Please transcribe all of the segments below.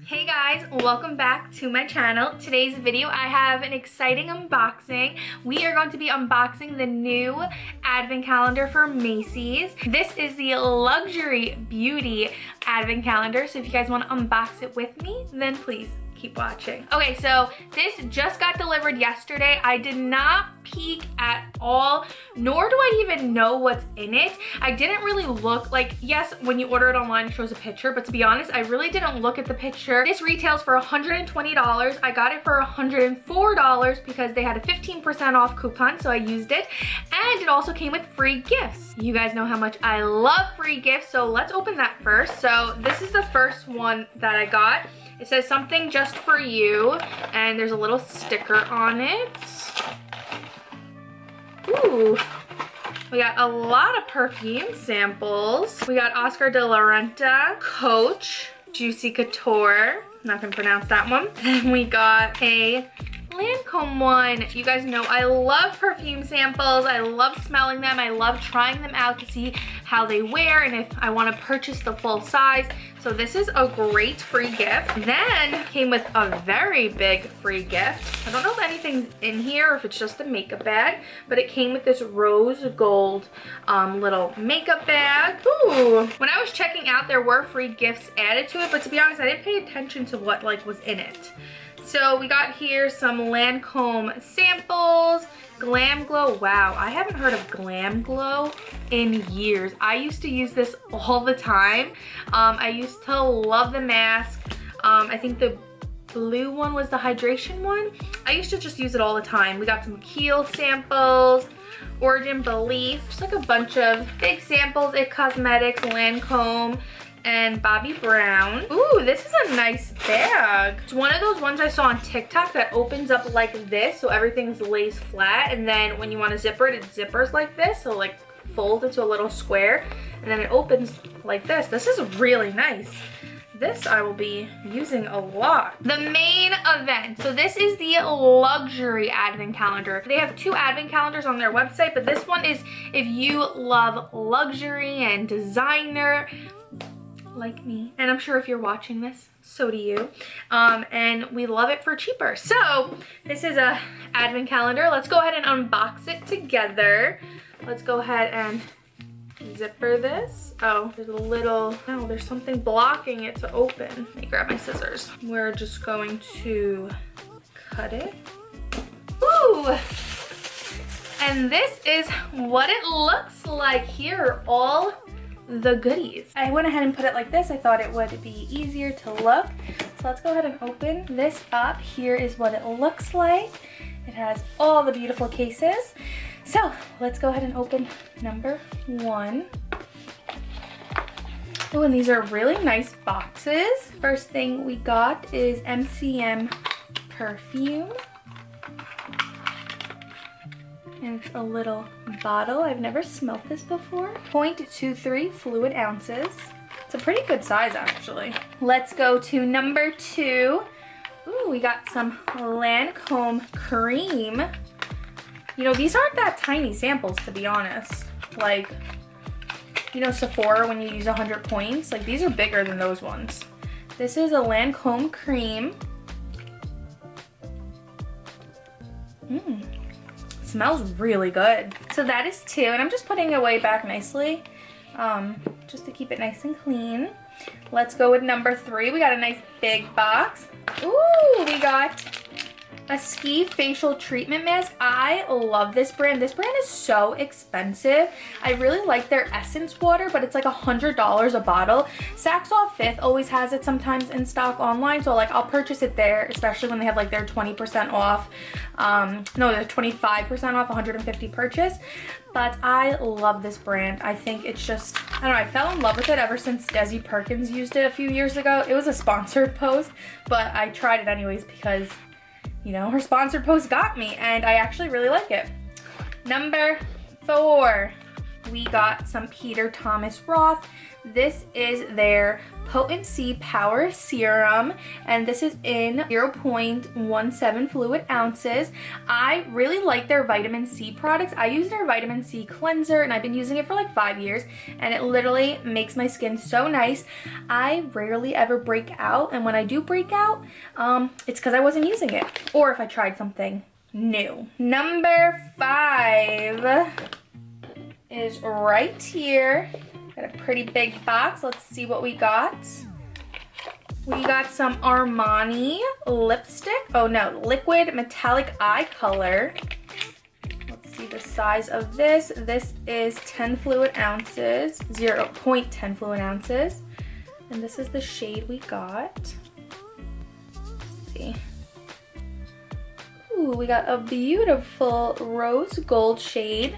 Hey guys, welcome back to my channel. Today's video, I have an exciting unboxing. We are going to be unboxing the new advent calendar for Macys. This is the Luxury Beauty advent calendar, so if you guys want to unbox it with me, then please keep watching. Okay, so this just got delivered yesterday. I did not peek at all, nor do I even know what's in it. I didn't really look, like, yes, when you order it online, it shows a picture, but to be honest, I really didn't look at the picture. This retails for $120. I got it for $104 because they had a 15% off coupon, so I used it. And it also came with free gifts. You guys know how much I love free gifts, so let's open that first. So this is the first one that I got. It says something just for you, and there's a little sticker on it. Ooh, we got a lot of perfume samples. We got Oscar de la Renta, Coach, Juicy Couture, not gonna pronounce that one. Then we got a Lancome one. You guys know I love perfume samples. I love smelling them. I love trying them out to see how they wear and if I want to purchase the full size. So this is a great free gift. Then came with a very big free gift. I don't know if anything's in here or if it's just a makeup bag, but it came with this rose gold little makeup bag. Ooh. When I was checking out, there were free gifts added to it, but to be honest, I didn't pay attention to what was in it. So we got here some Lancome samples, Glam Glow. Wow, I haven't heard of Glam Glow in years. I used to use this all the time. I used to love the mask. I think the blue one was the hydration one. I used to just use it all the time. We got some Kiehl samples, Origin Belief, just like a bunch of big samples, It Cosmetics, Lancome, and Bobbi Brown. Ooh, this is a nice bag. It's one of those ones I saw on TikTok that opens up like this, so everything's lays flat, and then when you want to zipper it, it zippers like this, so like folds into a little square, and then it opens like this. This is really nice. This I will be using a lot. The main event. So this is the luxury advent calendar. They have two advent calendars on their website, but this one is if you love luxury and designer, like me, and I'm sure if you're watching this, so do you, and we love it for cheaper. So this is a advent calendar. Let's go ahead and unbox it together. Let's go ahead and zipper this. Oh, there's a little, no, there's something blocking it to open. Let me grab my scissors. We're just going to cut it. Ooh! And this is what it looks like. Here are all the goodies. I went ahead and put it like this. I thought it would be easier to look. So let's go ahead and open this up. Here is what it looks like. It has all the beautiful cases. So let's go ahead and open number one. Oh, and these are really nice boxes. First thing we got is MCM perfume. And it's a little bottle. I've never smelled this before. 0.23 fluid ounces. It's a pretty good size, actually. Let's go to number two. Ooh, we got some Lancome cream. You know, these aren't that tiny samples, to be honest. Like, you know, Sephora, when you use 100 points, like, these are bigger than those ones. This is a Lancome cream. Smells really good. So that is two, and I'm just putting it away back nicely, just to keep it nice and clean. Let's go with number three. We got a nice big box. Ooh, we got a Ski facial treatment mask. I love this brand. This brand is so expensive. I really like their essence water, but it's like $100 a bottle. Saks Off Fifth always has it sometimes in stock online, so like I'll purchase it there, especially when they have like their 20% off. No, they're 25% off 150 purchase. But I love this brand. I think it's just, I don't know, I fell in love with it ever since Desi Perkins used it a few years ago. It was a sponsored post, but I tried it anyways because, you know, her sponsored post got me, and I actually really like it. Number four, we got some Peter Thomas Roth This is their Potency Power Serum, and this is in 0.17 fluid ounces. I really like their vitamin C products. I use their vitamin C cleanser, and I've been using it for like 5 years, and it literally makes my skin so nice. I rarely ever break out, and when I do break out, it's because I wasn't using it, or if I tried something new. Number 5 is right here. Got a pretty big box. Let's see what we got. We got some Armani lipstick. Oh no, liquid metallic eye color. Let's see the size of this. This is 10 fluid ounces, 0.10 fluid ounces. And this is the shade we got. Let's see. Ooh, we got a beautiful rose gold shade.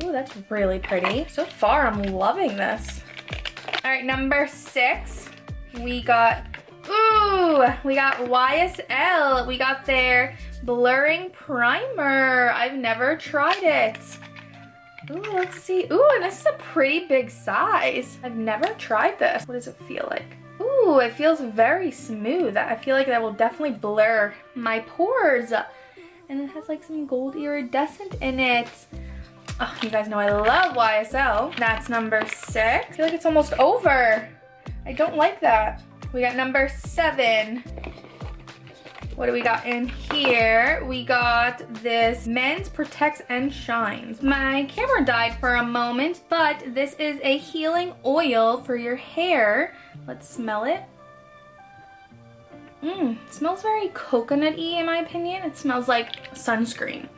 Ooh, that's really pretty. So far, I'm loving this. All right, number 6, we got YSL. We got their blurring primer. I've never tried it. Ooh, let's see. Ooh, and this is a pretty big size. I've never tried this. What does it feel like? Ooh, it feels very smooth. I feel like that will definitely blur my pores. And it has like some gold iridescent in it. Oh, you guys know I love YSL. That's number 6. I feel like it's almost over. I don't like that. We got number 7. What do we got in here? We got this Men's Protects and Shines. My camera died for a moment, but this is a healing oil for your hair. Let's smell it. It smells very coconut-y in my opinion. It smells like sunscreen,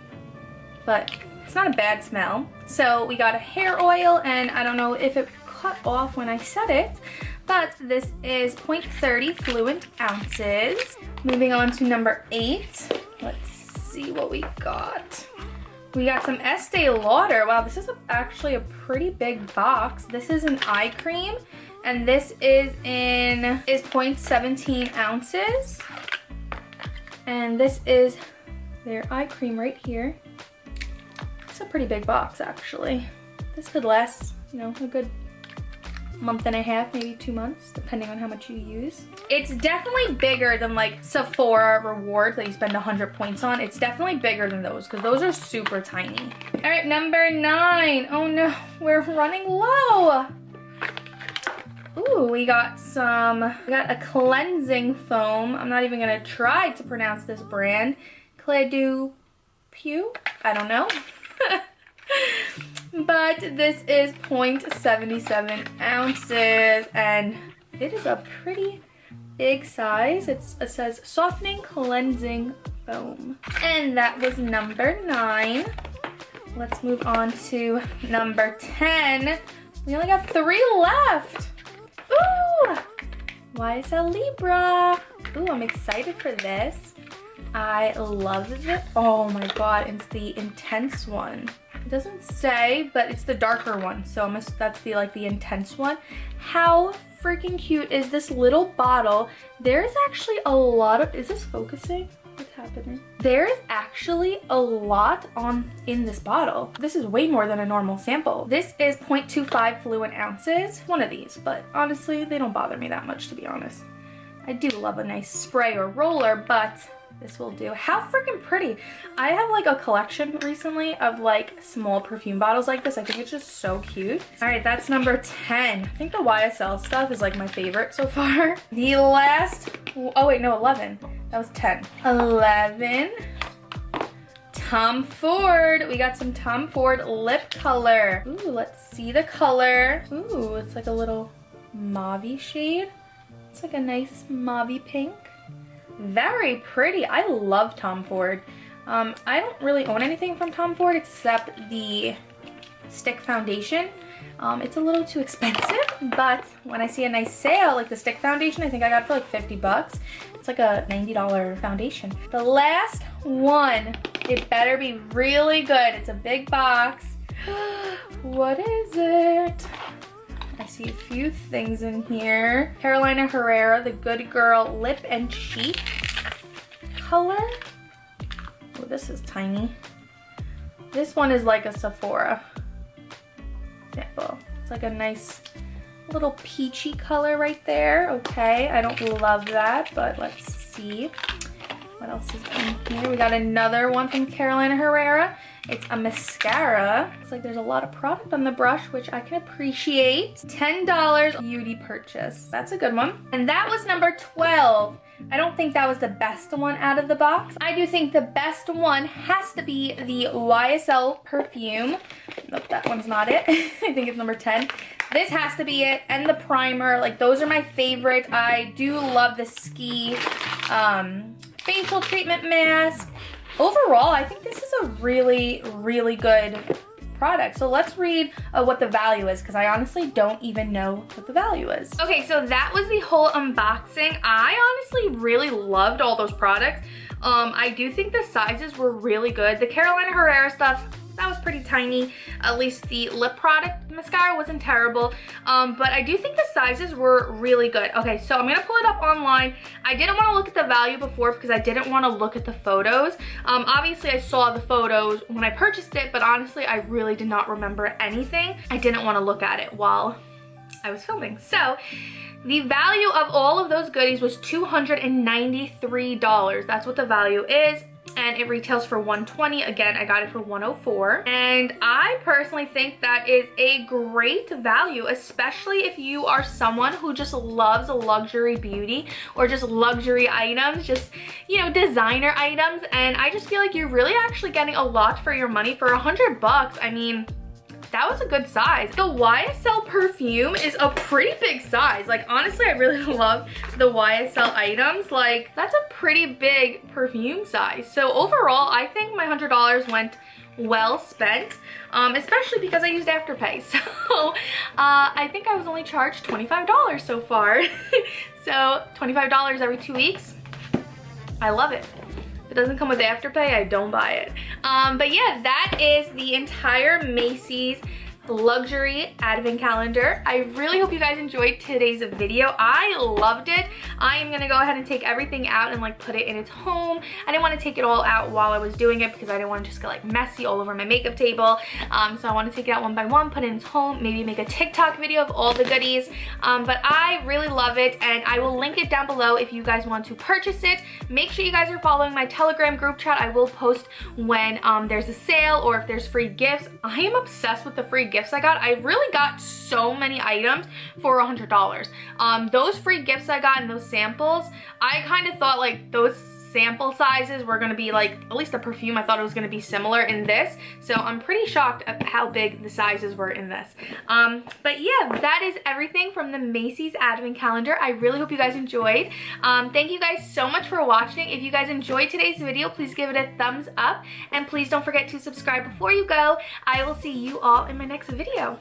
but it's not a bad smell. So we got a hair oil, and I don't know if it cut off when I said it, but this is 0.30 fluid ounces. Moving on to number 8. Let's see what we got. We got some Estee Lauder. Wow, this is actually a pretty big box. This is an eye cream, and this is 0.17 ounces. And this is their eye cream right here. It's a pretty big box, actually. This could last, you know, a good month and a half, maybe 2 months, depending on how much you use. It's definitely bigger than like Sephora rewards that you spend 100 points on. It's definitely bigger than those because those are super tiny. All right, number 9. Oh no, we're running low. Ooh, we got a cleansing foam. I'm not even gonna try to pronounce this brand. Clé du Peau? I don't know. But this is 0.77 ounces, and it is a pretty big size. It says softening cleansing foam. And that was number 9. Let's move on to number 10. We only got 3 left. Ooh! YSL Libra. Ooh, I'm excited for this. I love it. Oh my god, it's the intense one. It doesn't say, but it's the darker one, so that's the intense one. How freaking cute is this little bottle? There's actually a lot of, is this focusing? What's happening? There's actually a lot in this bottle. This is way more than a normal sample. This is 0.25 fluid ounces. One of these, but honestly, they don't bother me that much, to be honest. I do love a nice spray or roller, but this will do. How freaking pretty. I have like a collection recently of like small perfume bottles like this. I think it's just so cute. All right, that's number 10. I think the YSL stuff is like my favorite so far. The last, oh wait, no, 11. That was 10. 11. Tom Ford. We got some Tom Ford lip color. Ooh, let's see the color. Ooh, it's like a little mauve-y shade. It's like a nice mauve pink. Very pretty. I love Tom Ford. I don't really own anything from Tom Ford except the stick foundation. It's a little too expensive, but when I see a nice sale, like the stick foundation, I think I got it for like 50 bucks. It's like a $90 foundation. The last one, it better be really good. It's a big box. What is it? I see a few things in here. Carolina Herrera, the Good Girl Lip and Cheek color. Oh, this is tiny. This one is like a Sephora sample. It's like a nice little peachy color right there. Okay, I don't love that, but let's see. What else is in here? We got another one from Carolina Herrera. It's a mascara. Looks like there's a lot of product on the brush, which I can appreciate. $10 beauty purchase. That's a good one. And that was number 12. I don't think that was the best one out of the box. I do think the best one has to be the YSL perfume. Nope, that one's not it. I think it's number 10. This has to be it. And the primer. Like, those are my favorite. I do love the Ski facial treatment mask. Overall, I think this is a really, really good product. So let's read what the value is, because I honestly don't even know what the value is. Okay, so that was the whole unboxing. I honestly really loved all those products. I do think the sizes were really good. The Carolina Herrera stuff, that was pretty tiny. At least the lip product mascara wasn't terrible. But I do think the sizes were really good. Okay, so I'm gonna pull it up online. I didn't want to look at the value before because I didn't want to look at the photos. Obviously I saw the photos when I purchased it, but honestly I really did not remember anything. I didn't want to look at it while I was filming. So the value of all of those goodies was $293. That's what the value is. And it retails for $120. Again, I got it for $104. And I personally think that is a great value, especially if you are someone who just loves luxury beauty or just luxury items, just, you know, designer items. And I just feel like you're really actually getting a lot for your money. For $100, I mean, that was a good size. The YSL perfume is a pretty big size. Like, honestly, I really love the YSL items. Like, that's a pretty big perfume size. So overall, I think my $100 went well spent, especially because I used Afterpay. So I think I was only charged $25 so far. So $25 every 2 weeks. I love it. If it doesn't come with Afterpay, I don't buy it. But yeah, that is the entire Macy's luxury advent calendar. I really hope you guys enjoyed today's video. I loved it. I am gonna go ahead and take everything out and like put it in its home. I didn't want to take it all out while I was doing it because I didn't want to just get like messy all over my makeup table. So I want to take it out one by one, put it in its home, maybe make a TikTok video of all the goodies. But I really love it, and I will link it down below if you guys want to purchase it. Make sure you guys are following my Telegram group chat. I will post when there's a sale or if there's free gifts. I am obsessed with the free gifts I got. I really got so many items for $100. Those free gifts I got and those samples, I kind of thought like those sample sizes were going to be like, at least the perfume, I thought it was going to be similar in this. So I'm pretty shocked at how big the sizes were in this. But yeah, that is everything from the Macy's advent calendar. I really hope you guys enjoyed. Thank you guys so much for watching. If you guys enjoyed today's video, please give it a thumbs up, and please don't forget to subscribe before you go. I will see you all in my next video.